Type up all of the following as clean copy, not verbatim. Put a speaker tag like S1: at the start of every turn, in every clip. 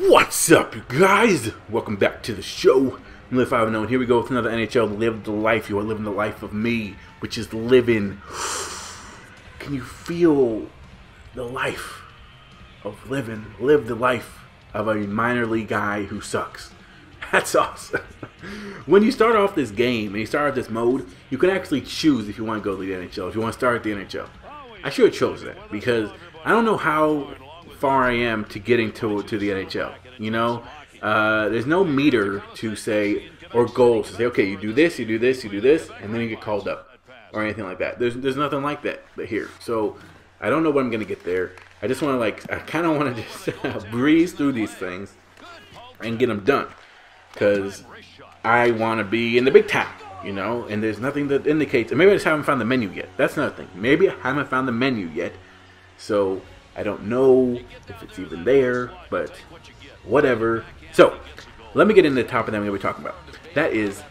S1: What's up, you guys? Welcome back to the show. I'm Live5Unknown, and here we go with another NHL Live the Life. You are living the life of me, which is living. Can you feel the life of living? Live the life of a minor league guy who sucks. That's awesome. When you start off this game and you start off this mode, you can actually choose if you want to go to the NHL, if you want to start at the NHL. I should have chose that because I don't know how far I am to getting to the NHL. You know, there's no meter to say or goals to say, okay, you do this, you do this, you do this, and then you get called up or anything like that. There's nothing like that here. So I don't know when I'm gonna get there. I just want to I kind of want to just breeze through these things and get them done because I want to be in the big time. You know, and there's nothing that indicates. Maybe I just haven't found the menu yet. That's another thing. Maybe I haven't found the menu yet, so I don't know if it's even there, but whatever. So, let me get into the topic that I'm going to be talking about. That is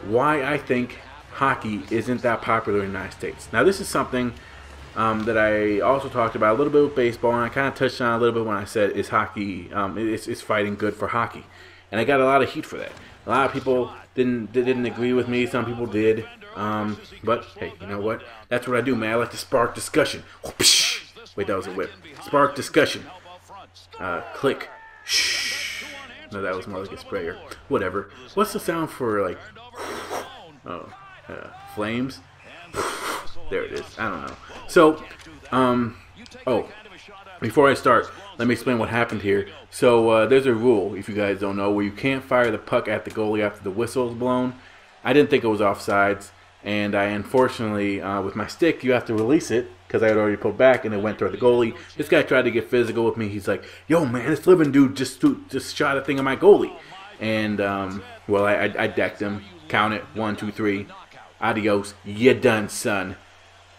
S1: why I think hockey isn't that popular in the United States. Now, this is something that I also talked about a little bit with baseball, and I kind of touched on a little bit when I said, is hockey, is fighting good for hockey? And I got a lot of heat for that. A lot of people didn't agree with me. Some people did. But, hey, you know what? That's what I do, man. I like to spark discussion. Wait, that was a whip. Spark discussion. Click. Shh. No, that was more like a sprayer. Whatever. What's the sound for, like, flames? There it is. I don't know. So, before I start, let me explain what happened here. So, there's a rule, if you guys don't know, where you can't fire the puck at the goalie after the whistle is blown. I didn't think it was offsides, and I unfortunately, with my stick, you have to release it, because I had already pulled back, and it went toward the goalie. This guy tried to get physical with me. He's like, yo, man, this living dude just shot a thing at my goalie. And, well, I decked him. Count it. 1, 2, 3. Adios. You done, son.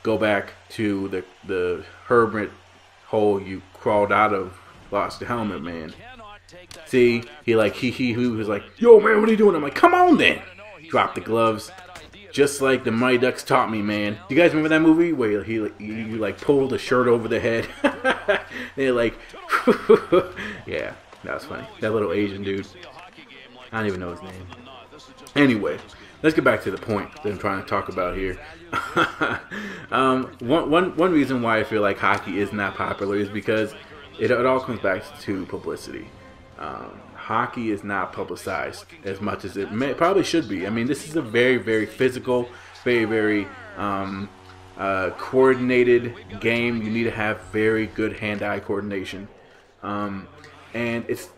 S1: Go back to the hermit hole you crawled out of. Lost the helmet, man. See, he was like, yo, man, what are you doing? I'm like, come on, then. Drop the gloves. Just like the Mighty Ducks taught me, man. Do you guys remember that movie where you like pulled the shirt over the head? They're like, yeah, that was funny. That little Asian dude. I don't even know his name. Anyway, let's get back to the point that I'm trying to talk about here. One reason why I feel like hockey is not popular is because it all comes back to publicity. Hockey is not publicized as much as it probably should be. I mean, this is a very, very physical, very, very coordinated game. You need to have very good hand-eye coordination. And it's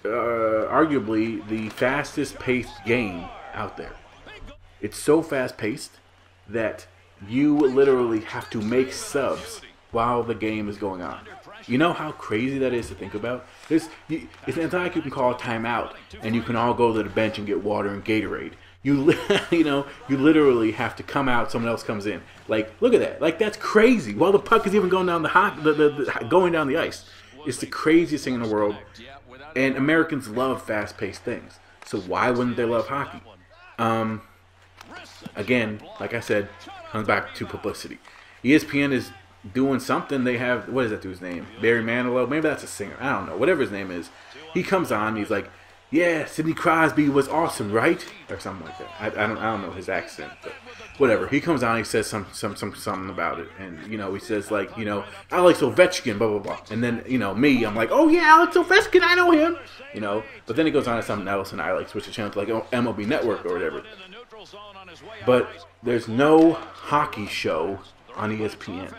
S1: arguably the fastest-paced game out there. It's so fast-paced that you literally have to make subs while the game is going on. You know how crazy that is to think about? It's not like you can call a timeout and you can all go to the bench and get water and Gatorade. You literally have to come out, someone else comes in. Like, look at that. Like, that's crazy. While the puck is even going down going down the ice. It's the craziest thing in the world. And Americans love fast-paced things. So why wouldn't they love hockey? Again, like I said, comes back to publicity. ESPN is doing something. They have, what is that dude's name? Barry Manilow? Maybe that's a singer. I don't know. Whatever his name is. He comes on. He's like, yeah, Sidney Crosby was awesome, right? Or something like that. I don't know his accent, but whatever. He comes on. He says something about it, and he says like, Alex Ovechkin, blah blah blah. And then me, I'm like, oh yeah, Alex Ovechkin, I know him. But then he goes on to something else, and I like switch the channel to like MLB Network or whatever. But there's no hockey show on ESPN.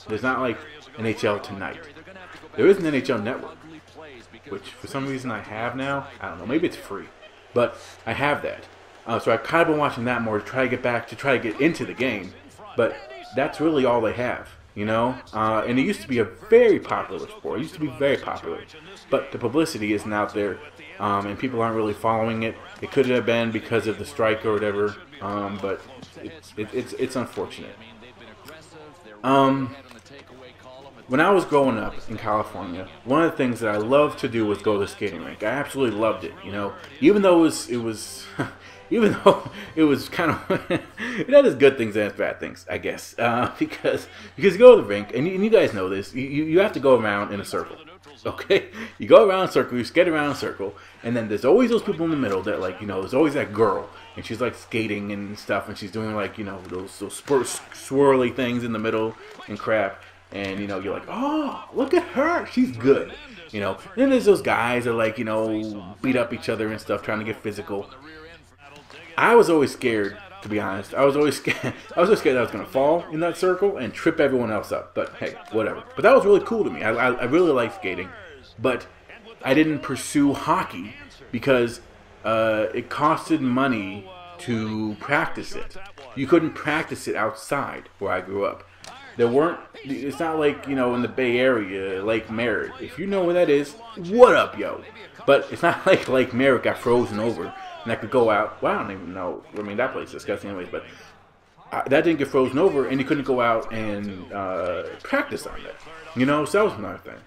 S1: There's not like NHL Tonight. There is an NHL Network, which for some reason I have now. I don't know. Maybe it's free, but I have that. So I've kind of been watching that more to try to get into the game. But that's really all they have, And it used to be a very popular sport. It used to be very popular, but the publicity isn't out there, and people aren't really following it. It could have been because of the strike or whatever, but it's unfortunate. When I was growing up in California, one of the things that I loved to do was go to the skating rink. I absolutely loved it, even though it was even though it was kind of it had its good things and its bad things, I guess, because you go to the rink and you guys know this, you have to go around in a circle. Okay, you go around in a circle, you skate around in a circle, and then there's always those people in the middle that, like, you know, there's always that girl, and she's like skating and stuff, and she's doing, like, you know, those swirly things in the middle and crap, and, you know, you're like, oh, look at her, she's good, you know. And then there's those guys that, like, you know, beat up each other and stuff, trying to get physical. I was always scared, to be honest. I was always scared that I was going to fall in that circle and trip everyone else up. But hey, whatever. But that was really cool to me. I really like skating. But I didn't pursue hockey because it costed money to practice it. You couldn't practice it outside where I grew up. It's not like, you know, in the Bay Area, Lake Merritt. If you know where that is, what up, yo? But it's not like Lake Merritt got frozen over. And I could go out. Well, I don't even know. I mean, that place is disgusting anyways. But that didn't get frozen over, and you couldn't go out and practice on that. You know, so that was another thing.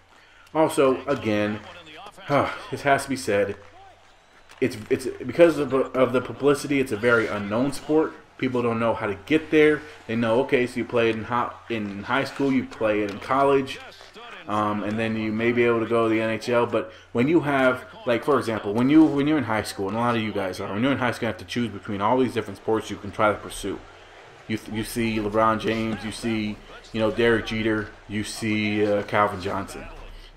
S1: Also, again, this has to be said. It's because of the publicity. It's a very unknown sport. People don't know how to get there. They know, okay, so you play it in high school, you play it in college. And then you may be able to go to the NHL. But when you have, like, for example, when you're in high school, and a lot of you guys are, when you're in high school, you have to choose between all these different sports you can try to pursue. You see LeBron James, you see, you know, Derek Jeter, you see Calvin Johnson.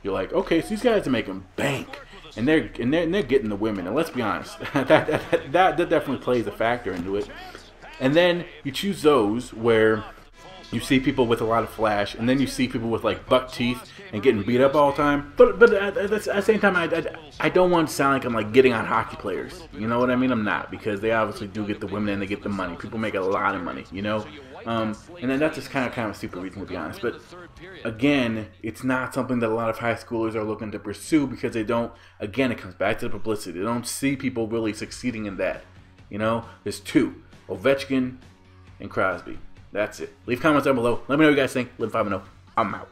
S1: You're like, okay, so these guys are making bank, and they're getting the women. And let's be honest, that definitely plays a factor into it. And then you choose those where you see people with a lot of flash, and then you see people with, like, buck teeth and getting beat up all the time. But at the same time, I don't want to sound like I'm, like, getting on hockey players. You know what I mean? I'm not, because they obviously do get the women and they get the money. People make a lot of money, you know? And then that's just kind of a stupid reason, to be honest. But again, it's not something that a lot of high schoolers are looking to pursue because they don't. Again, it comes back to the publicity. They don't see people really succeeding in that. You know, there's two: Ovechkin and Crosby. That's it. Leave comments down below. Let me know what you guys think. Live 5-0. I'm out.